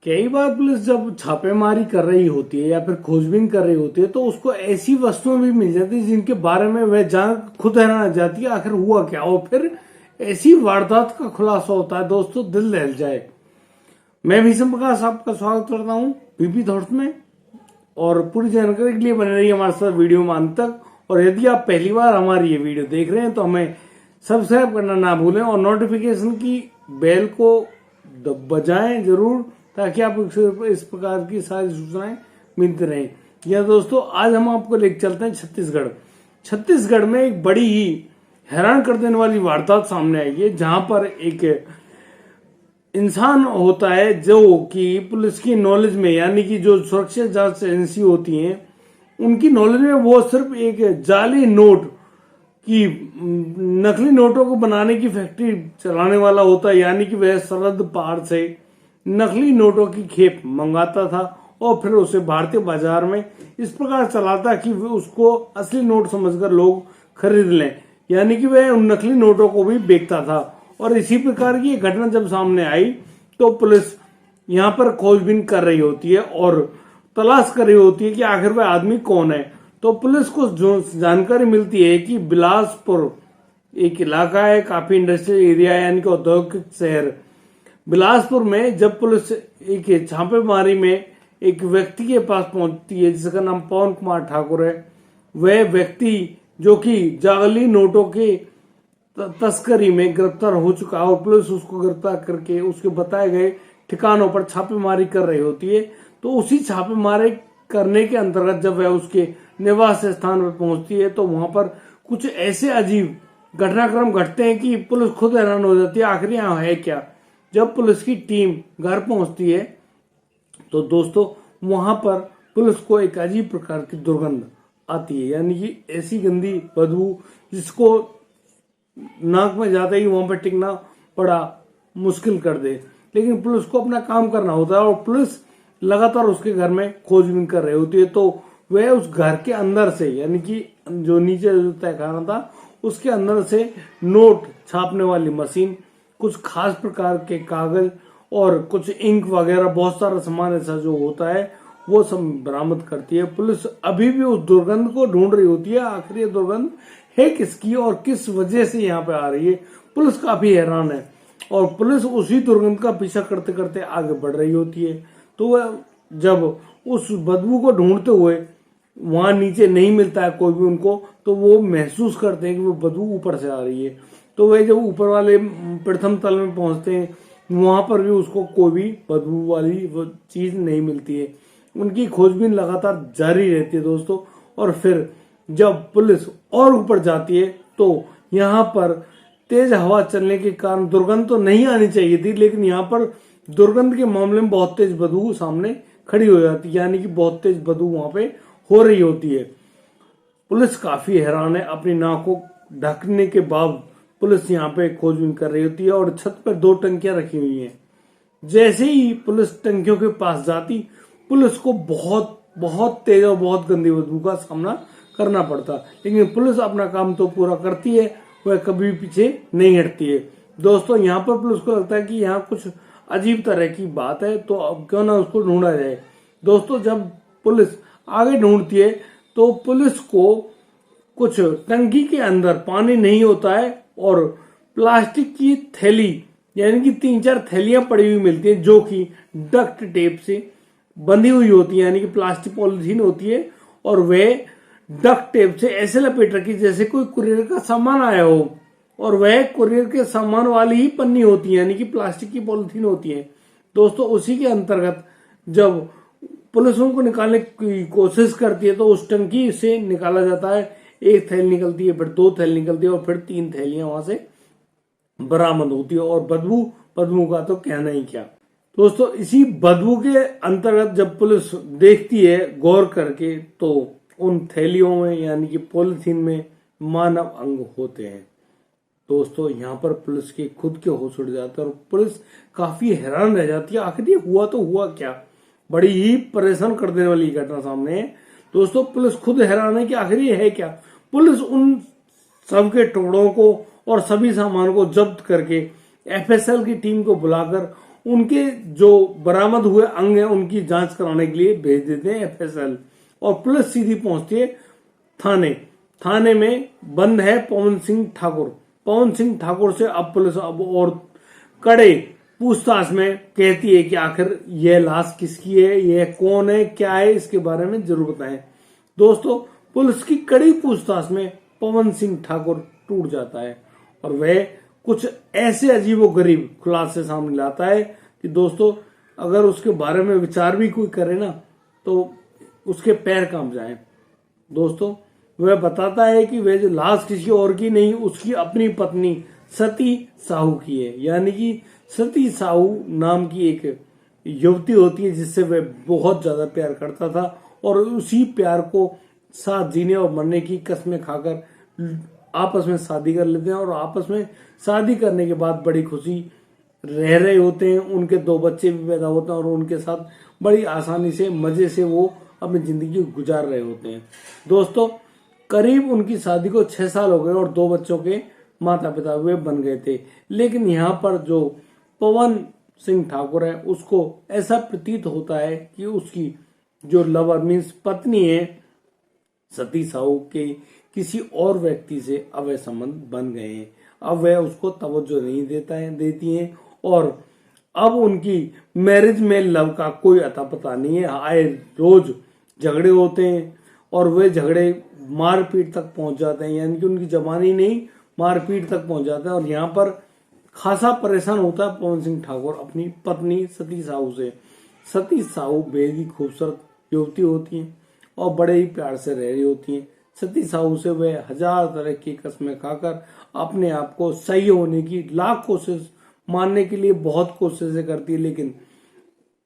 कई बार पुलिस जब छापेमारी कर रही होती है या फिर खोजबीन कर रही होती है तो उसको ऐसी वस्तुएं भी मिल जाती है जिनके बारे में वह जान खुद हैरान जाती है आखिर हुआ क्या, और फिर ऐसी वारदात का खुलासा होता है दोस्तों, दिल दहल जाए। मैं भीषम प्रकाश आपका स्वागत करता हूँ बीपी थॉट्स में, और पूरी जानकारी के लिए बने रहिए हमारे साथ वीडियो में अंत तक। और यदि आप पहली बार हमारी ये वीडियो देख रहे हैं तो हमें सब्सक्राइब करना ना भूलें और नोटिफिकेशन की बेल को बजाएं जरूर, ताकि आपको इस प्रकार की सारी सूचनाएं मिलती रहें। या दोस्तों, आज हम आपको लेकर चलते हैं छत्तीसगढ़। छत्तीसगढ़ में एक बड़ी ही हैरान कर देने वाली वारदात सामने आई है, जहां पर एक इंसान होता है जो कि पुलिस की नॉलेज में, यानी कि जो सुरक्षा जांच एजेंसी होती हैं उनकी नॉलेज में, वो सिर्फ एक जाली नोट की, नकली नोटों को बनाने की फैक्ट्री चलाने वाला होता है। यानी कि वह सरहद पार से नकली नोटों की खेप मंगाता था और फिर उसे भारतीय बाजार में इस प्रकार चलाता कि उसको असली नोट समझकर लोग खरीद लें, यानी कि वह उन नकली नोटों को भी बेचता था। और इसी प्रकार की घटना जब सामने आई तो पुलिस यहाँ पर खोजबीन कर रही होती है और तलाश कर रही होती है कि आखिर वह आदमी कौन है। तो पुलिस को जो जानकारी मिलती है कि बिलासपुर एक इलाका है, काफी इंडस्ट्रियल एरिया है, यानी कि औद्योगिक शहर बिलासपुर में, जब पुलिस एक छापेमारी में एक व्यक्ति के पास पहुंचती है जिसका नाम पवन कुमार ठाकुर है। वह व्यक्ति जो कि जाली नोटों के तस्करी में गिरफ्तार हो चुका है और पुलिस उसको गिरफ्तार करके उसके बताए गए ठिकानों पर छापेमारी कर रही होती है। तो उसी छापेमारी करने के अंतर्गत जब वह उसके निवास स्थान पर पहुंचती है तो वहां पर कुछ ऐसे अजीब घटनाक्रम घटते हैं कि पुलिस खुद हैरान हो जाती है, आखिर यहाँ है क्या। जब पुलिस की टीम घर पहुंचती है तो दोस्तों वहां पर पुलिस को एक अजीब प्रकार की दुर्गंध आती है, यानी कि ऐसी गंदी बदबू जिसको नाक में जाते ही वहां पर टिकना बड़ा मुश्किल कर दे। लेकिन पुलिस को अपना काम करना होता है और पुलिस लगातार उसके घर में खोजबीन कर रही होती है। तो वह उस घर के अंदर से, यानी कि जो नीचे जो तहखाना था उसके अंदर से नोट छापने वाली मशीन, कुछ खास प्रकार के कागज और कुछ इंक वगैरह, बहुत सारा सामान ऐसा जो होता है वो सब बरामद करती है। पुलिस अभी भी उस दुर्गंध को ढूंढ रही होती है, आखिर ये दुर्गंध है किसकी और किस वजह से यहाँ पे आ रही है। पुलिस काफी हैरान है और पुलिस उसी दुर्गंध का पीछा करते करते आगे बढ़ रही होती है। तो वह जब उस बदबू को ढूंढते हुए वहां नीचे नहीं मिलता है कोई भी उनको, तो वो महसूस करते हैं कि वो बदबू ऊपर से आ रही है। तो वे जब ऊपर वाले प्रथम तल में पहुंचते हैं वहां पर भी उसको कोई भी बदबू वाली वो चीज नहीं मिलती है। उनकी खोजबीन लगातार जारी रहती है दोस्तों। और फिर जब पुलिस और ऊपर जाती है तो यहाँ पर तेज हवा चलने के कारण दुर्गंध तो नहीं आनी चाहिए थी, लेकिन यहाँ पर दुर्गंध के मामले में बहुत तेज बदबू सामने खड़ी हो जाती है, यानी कि बहुत तेज बदबू वहां पे हो रही होती है। पुलिस काफी हैरान है, अपनी नाक को ढकने के बाद पुलिस यहाँ पे खोजबीन कर रही होती है और छत पर 2 टंकियां रखी हुई हैं। जैसे ही पुलिस टंकियों के पास जाती, पुलिस को बहुत बहुत तेज और बहुत गंदी बदबू का सामना करना पड़ता, लेकिन पुलिस अपना काम तो पूरा करती है, वह कभी पीछे नहीं हटती है। दोस्तों, यहाँ पर पुलिस को लगता है कि यहाँ कुछ अजीब तरह की बात है, तो अब क्यों ना उसको ढूंढा जाए। दोस्तों, जब पुलिस आगे ढूंढती है तो पुलिस को कुछ टंकी के अंदर पानी नहीं होता है और प्लास्टिक की थैली, यानी कि 3-4 थैलियां पड़ी हुई मिलती है जो कि डक्ट टेप से बंधी हुई होती है, यानी कि प्लास्टिक पॉलिथीन होती है और वे डक्ट टेप से ऐसे लपेट रखी जैसे कोई कुरियर का सामान आया हो, और वह कुरियर के सामान वाली ही पन्नी होती है, यानी कि प्लास्टिक की पॉलिथीन होती है। दोस्तों, उसी के अंतर्गत जब पुलिस उनको निकालने की कोशिश करती है तो उस टंकी से निकाला जाता है। 1 थैली निकलती है, फिर 2 थैली निकलती है और फिर 3 थैलियां वहां से बरामद होती है। और बदबू का तो कहना ही क्या। दोस्तों, इसी बदबू के अंतर्गत जब पुलिस देखती है गौर करके तो उन थैलियों में, यानी कि पॉलिथीन में, मानव अंग होते हैं। दोस्तों, यहाँ पर पुलिस के खुद के होश उड़ जाते हैं और पुलिस काफी हैरान रह जाती है, आखिर ये हुआ तो हुआ क्या। बड़ी ही परेशान कर देने वाली घटना सामने है। दोस्तों, पुलिस खुद हैरान है कि आखिर ये है क्या। पुलिस उन सबके टुकड़ों को और सभी सामान को जब्त करके एफएसएल की टीम को बुलाकर उनके जो बरामद हुए अंग हैं उनकी जांच कराने के लिए भेज देते हैं एफएसएल, और पुलिस सीधी पहुंचती है थाने में बंद है पवन सिंह ठाकुर से अब पुलिस अब और कड़े पूछताछ में कहती है कि आखिर यह लाश किसकी है, यह कौन है, क्या है, इसके बारे में जरूर बताएं। दोस्तों, पुलिस की कड़ी पूछताछ में पवन सिंह ठाकुर टूट जाता है और वह कुछ ऐसे अजीबोगरीब खुलासे सामने लाता है कि दोस्तों अगर उसके बारे में विचार भी कोई करे ना तो उसके पैर कांप जाएं। दोस्तों, वह बताता है कि वह जो लाश किसी और की नहीं, उसकी अपनी पत्नी सती साहू की है। यानी कि सती साहू नाम की एक युवती होती है जिससे वह बहुत ज्यादा प्यार करता था और उसी प्यार को साथ जीने और मरने की कस्में खाकर आपस में शादी कर लेते हैं और आपस में शादी करने के बाद बड़ी खुशी रह रहे होते हैं। उनके 2 बच्चे भी पैदा होते हैं और उनके साथ बड़ी आसानी से मजे से वो अपनी जिंदगी गुजार रहे होते हैं। दोस्तों, करीब उनकी शादी को 6 साल हो गए और 2 बच्चों के माता पिता वे बन गए थे। लेकिन यहाँ पर जो पवन सिंह ठाकुर है उसको ऐसा प्रतीत होता है कि उसकी जो लवर मीन्स पत्नी है सती साहू के किसी और व्यक्ति से अवैध संबंध बन गए हैं। अब वह उसको तवज्जो नहीं देती हैं और अब उनकी मैरिज में लव का कोई अता पता नहीं है। आए रोज झगड़े होते हैं और वे झगड़े मारपीट तक पहुंच जाते हैं, यानी कि उनकी जबानी नहीं मारपीट तक पहुंच जाता है। और यहाँ पर खासा परेशान होता है पवन सिंह ठाकुर अपनी पत्नी सती साहू से। सती साहू बेहद ही खूबसूरत युवती होती हैं और बड़े ही प्यार से रह रही होती हैं। सती साहू से वह 1000 तरह की कस्में खाकर अपने आप को सही होने की लाख कोशिश मानने के लिए बहुत कोशिशें करती है। लेकिन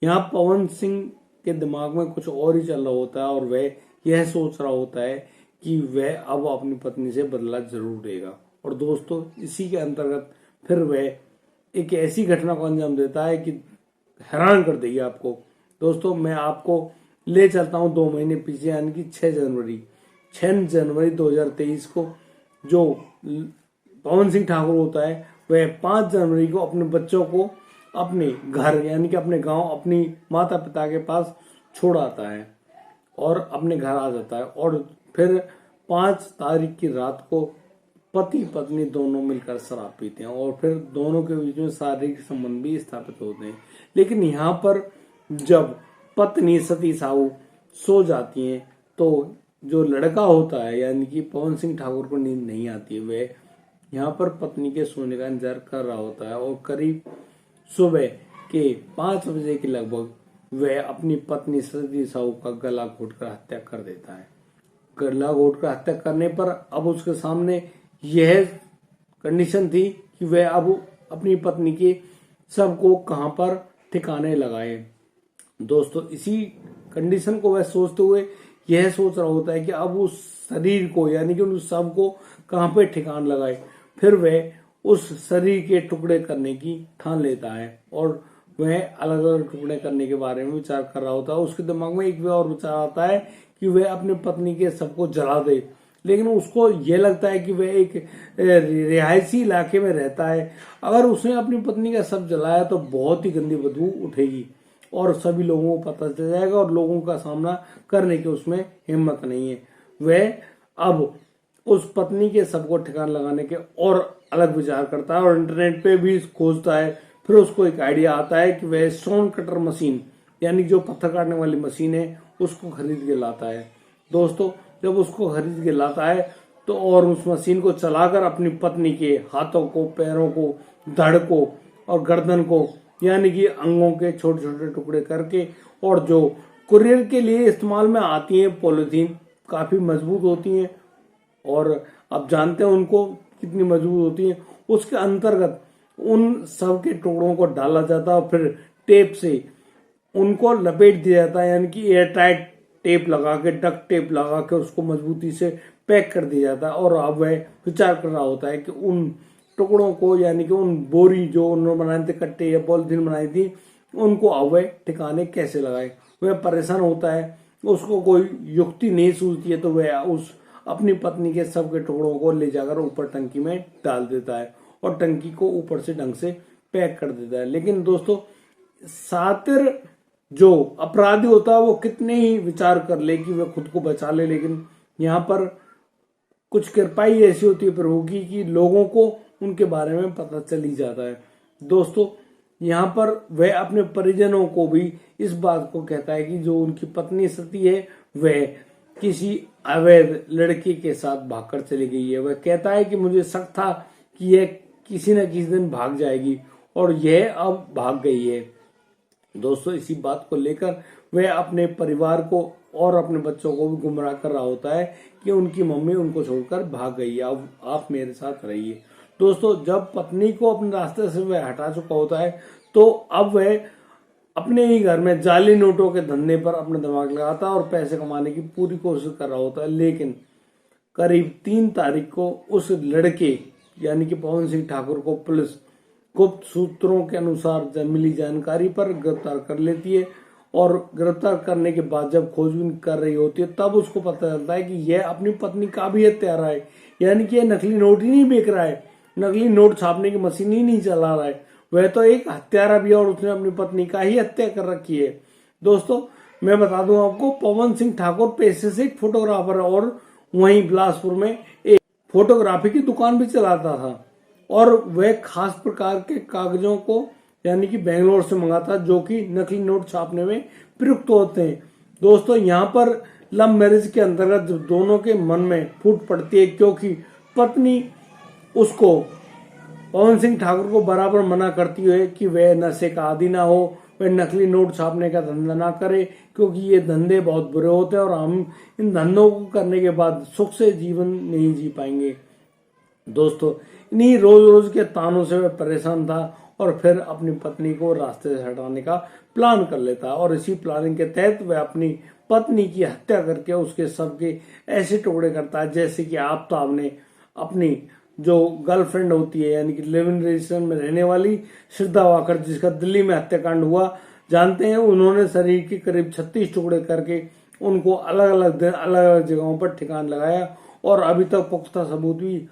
यहाँ पवन सिंह के दिमाग में कुछ और ही चल रहा होता है और वह यह सोच रहा होता है कि वह अब अपनी पत्नी से बदला जरूर लेगा। और दोस्तों, इसी के अंतर्गत फिर वह एक ऐसी घटना को अंजाम देता है कि हैरान कर देगी आपको। दोस्तों, मैं आपको ले चलता हूं 2 महीने पीछे, यानी कि 6 जनवरी 2023 को जो पवन सिंह ठाकुर होता है वह 5 जनवरी को अपने बच्चों को अपने घर यानी कि अपने गांव अपनी माता पिता के पास छोड़ आता है और अपने घर आ जाता है। और फिर 5 तारीख की रात को पति पत्नी दोनों मिलकर शराब पीते हैं और फिर दोनों के बीच में शारीरिक संबंध भी स्थापित होते हैं। लेकिन यहाँ पर जब पत्नी सती साहू सो जाती हैं तो जो लड़का होता है यानी कि पवन सिंह ठाकुर को नींद नहीं आती है। वह यहाँ पर पत्नी के सोने का इंतजार कर रहा होता है और करीब सुबह के 5 बजे के लगभग वह अपनी पत्नी सती साहू का गला घोटकर हत्या कर देता है। गला घोटकर हत्या करने पर अब उसके सामने यह कंडीशन थी कि वह अब अपनी पत्नी के शव को कहां पर ठिकाने लगाए। दोस्तों, इसी कंडीशन को वह सोचते हुए यह सोच रहा होता है कि अब उस शरीर को यानी कि उस शव को कहां पे ठिकान लगाए। फिर वह उस शरीर के टुकड़े करने की ठान लेता है और वह अलग अलग टुकड़े करने के बारे में विचार कर रहा होता है। उसके दिमाग में एक और विचार आता है कि वह अपनी पत्नी के शव को जला दे। लेकिन उसको यह लगता है कि वह एक रिहायशी इलाके में रहता है, अगर उसने अपनी पत्नी का शव जलाया तो बहुत ही गंदी बदबू उठेगी और सभी लोगों को पता चल जाएगा और लोगों का सामना करने की उसमें हिम्मत नहीं है। वह अब उस पत्नी के शव को ठिकाना लगाने के और अलग विचार करता है और इंटरनेट पे भी खोजता है। फिर उसको एक आइडिया आता है कि वह स्टोन कटर मशीन यानी जो पत्थर काटने वाली मशीन है उसको खरीद के लाता है। दोस्तों, जब उसको खरीद के लाता है तो और उस मशीन को चलाकर अपनी पत्नी के हाथों को, पैरों को, धड़ को और गर्दन को यानी कि अंगों के छोटे छोटे टुकड़े करके और जो कुरियर के लिए इस्तेमाल में आती है पॉलिथीन काफी मजबूत होती हैं और आप जानते हैं उनको कितनी मजबूत होती है, उसके अंतर्गत उन सब के टुकड़ों को डाला जाता है और फिर टेप से उनको लपेट दिया जाता है यानी कि एयर टाइट टेप लगा के डक टेप लगा के उसको मजबूती से पैक कर दिया जाता है। और अब वह विचार कर रहा होता है कि उन टुकड़ों को यानी कि उन बोरी जो उन्होंने बनाए थे कट्टे या पॉलिथीन बनाई थी उनको अब वह ठिकाने कैसे लगाए। वह परेशान होता है, उसको कोई युक्ति नहीं सूझती है तो वह उस अपनी पत्नी के सब के टुकड़ों को ले जाकर ऊपर टंकी में डाल देता है और टंकी को ऊपर से ढंग से पैक कर देता है। लेकिन दोस्तों, सातिर जो अपराधी होता है वो कितने ही विचार कर ले कि वह खुद को बचा ले, लेकिन यहाँ पर कुछ कृपाई ऐसी होती है प्रभु की कि लोगों को उनके बारे में पता चल ही जाता है। दोस्तों, यहाँ पर वह अपने परिजनों को भी इस बात को कहता है कि जो उनकी पत्नी सती है वह किसी अवैध लड़के के साथ भागकर चली गई है। वह कहता है कि मुझे शक था कि यह किसी न किसी दिन भाग जाएगी और यह अब भाग गई है। दोस्तों, इसी बात को लेकर वह अपने परिवार को और अपने बच्चों को भी गुमराह कर रहा होता है कि उनकी मम्मी उनको छोड़कर भाग गई है, अब आप मेरे साथ रहिए। दोस्तों, जब पत्नी को अपने रास्ते से वह हटा चुका होता है तो अब वह अपने ही घर में जाली नोटों के धंधे पर अपना दिमाग लगाता है और पैसे कमाने की पूरी कोशिश कर रहा होता है। लेकिन करीब 3 तारीख को उस लड़के यानी कि पवन सिंह ठाकुर को पुलिस गुप्त सूत्रों के अनुसार मिली जानकारी पर गिरफ्तार कर लेती है और गिरफ्तार करने के बाद जब खोजबीन कर रही होती है तब उसको पता चलता है कि यह अपनी पत्नी का भी हत्यारा है। यानी कि यह नकली नोट ही नहीं बेच रहा है, नकली नोट छापने की मशीन ही नहीं चला रहा है, वह तो एक हत्यारा भी है और उसने अपनी पत्नी का ही हत्या कर रखी है। दोस्तों, मैं बता दूं आपको, पवन सिंह ठाकुर पेशे से एक फोटोग्राफर है और वहीं बिलासपुर में एक फोटोग्राफी की दुकान भी चलाता था और वह खास प्रकार के कागजों को यानी कि बेंगलोर से मंगाता जो कि नकली नोट छापने में प्रयुक्त होते हैं। दोस्तों, यहाँ पर लव मैरिज के अंतर्गत जब दोनों के मन में फूट पड़ती है क्योंकि पत्नी उसको पवन सिंह ठाकुर को बराबर मना करती है कि वह नशे का आदी ना हो, वह नकली नोट छापने का धंधा ना करे क्योंकि ये धंधे बहुत बुरे होते हैं और हम इन धंधों को करने के बाद सुख से जीवन नहीं जी पाएंगे। दोस्तों, इन्हीं रोज रोज के तानों से वह परेशान था और फिर अपनी पत्नी को रास्ते से हटाने का प्लान कर लेता है और इसी प्लानिंग के तहत वह अपनी पत्नी की हत्या करके उसके शव के ऐसे टुकड़े करता है जैसे कि आफ्ताब ने अपनी जो गर्लफ्रेंड होती है यानी कि लिव इन रिलेशन में रहने वाली श्रद्धा वाकर जिसका दिल्ली में हत्याकांड हुआ जानते हैं, उन्होंने शरीर के करीब 36 टुकड़े करके उनको अलग अलग जगहों पर ठिकान लगाया और अभी तक पुख्ता सबूत भी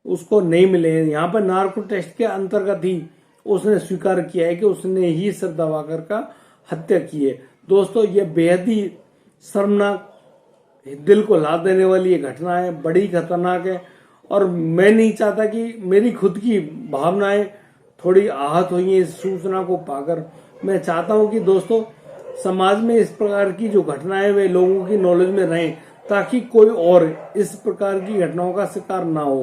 उसको नहीं मिले हैं। यहाँ पर नार्को टेस्ट के अंतर्गत ही उसने स्वीकार किया है कि उसने ही श्रद्धा वाकर का हत्या की है। दोस्तों, ये बेहद ही शर्मनाक, दिल को हिला देने वाली ये घटना है, बड़ी खतरनाक है और मैं नहीं चाहता कि मेरी खुद की भावनाएं थोड़ी आहत हुई हैं इस सूचना को पाकर। मैं चाहता हूं कि दोस्तों समाज में इस प्रकार की जो घटनाएं वे लोगों की नॉलेज में रहें ताकि कोई और इस प्रकार की घटनाओं का शिकार ना हो।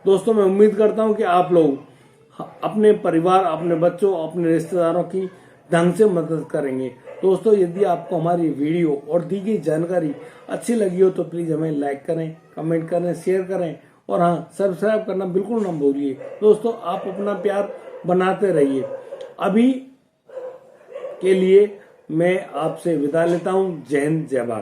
दोस्तों, मैं उम्मीद करता हूं कि आप लोग अपने परिवार, अपने बच्चों, अपने रिश्तेदारों की ढंग से मदद करेंगे। दोस्तों, यदि आपको हमारी वीडियो और दी गई जानकारी अच्छी लगी हो तो प्लीज हमें लाइक करें, कमेंट करें, शेयर करें और हाँ, सब्सक्राइब करना बिल्कुल ना भूलिए। दोस्तों, आप अपना प्यार बनाते रहिए। अभी के लिए मैं आपसे विदा लेता हूं। जय हिंद, जय भारत।